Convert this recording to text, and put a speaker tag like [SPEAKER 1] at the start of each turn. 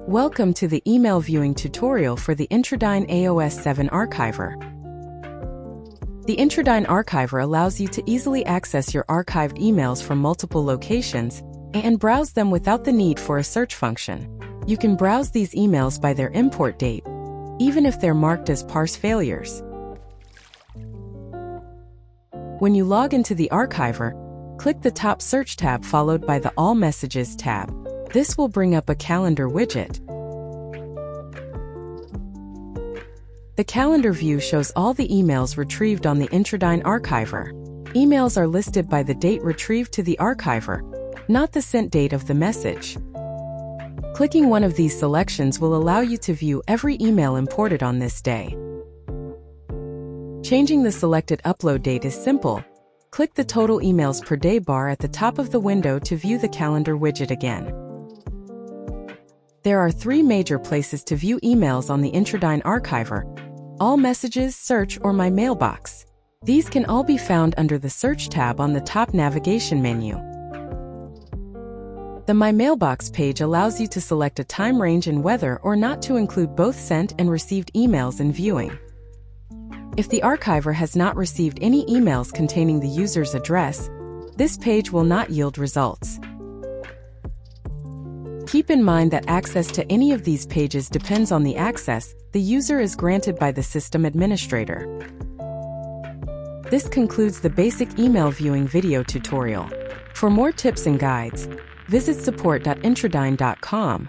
[SPEAKER 1] Welcome to the email viewing tutorial for the Introdyne AOS 7 Archiver. The Introdyne Archiver allows you to easily access your archived emails from multiple locations and browse them without the need for a search function. You can browse these emails by their import date, even if they're marked as parse failures. When you log into the Archiver, click the top Search tab followed by the All Messages tab. This will bring up a calendar widget. The calendar view shows all the emails retrieved on the Introdyne Archiver. Emails are listed by the date retrieved to the Archiver, not the sent date of the message. Clicking one of these selections will allow you to view every email imported on this day. Changing the selected upload date is simple. Click the Total Emails Per Day bar at the top of the window to view the calendar widget again. There are three major places to view emails on the Introdyne Archiver: All Messages, Search, or My Mailbox. These can all be found under the Search tab on the top navigation menu. The My Mailbox page allows you to select a time range and whether or not to include both sent and received emails in viewing. If the archiver has not received any emails containing the user's address, this page will not yield results. Keep in mind that access to any of these pages depends on the access the user is granted by the system administrator. This concludes the basic email viewing video tutorial. For more tips and guides, visit support.introdyne.com.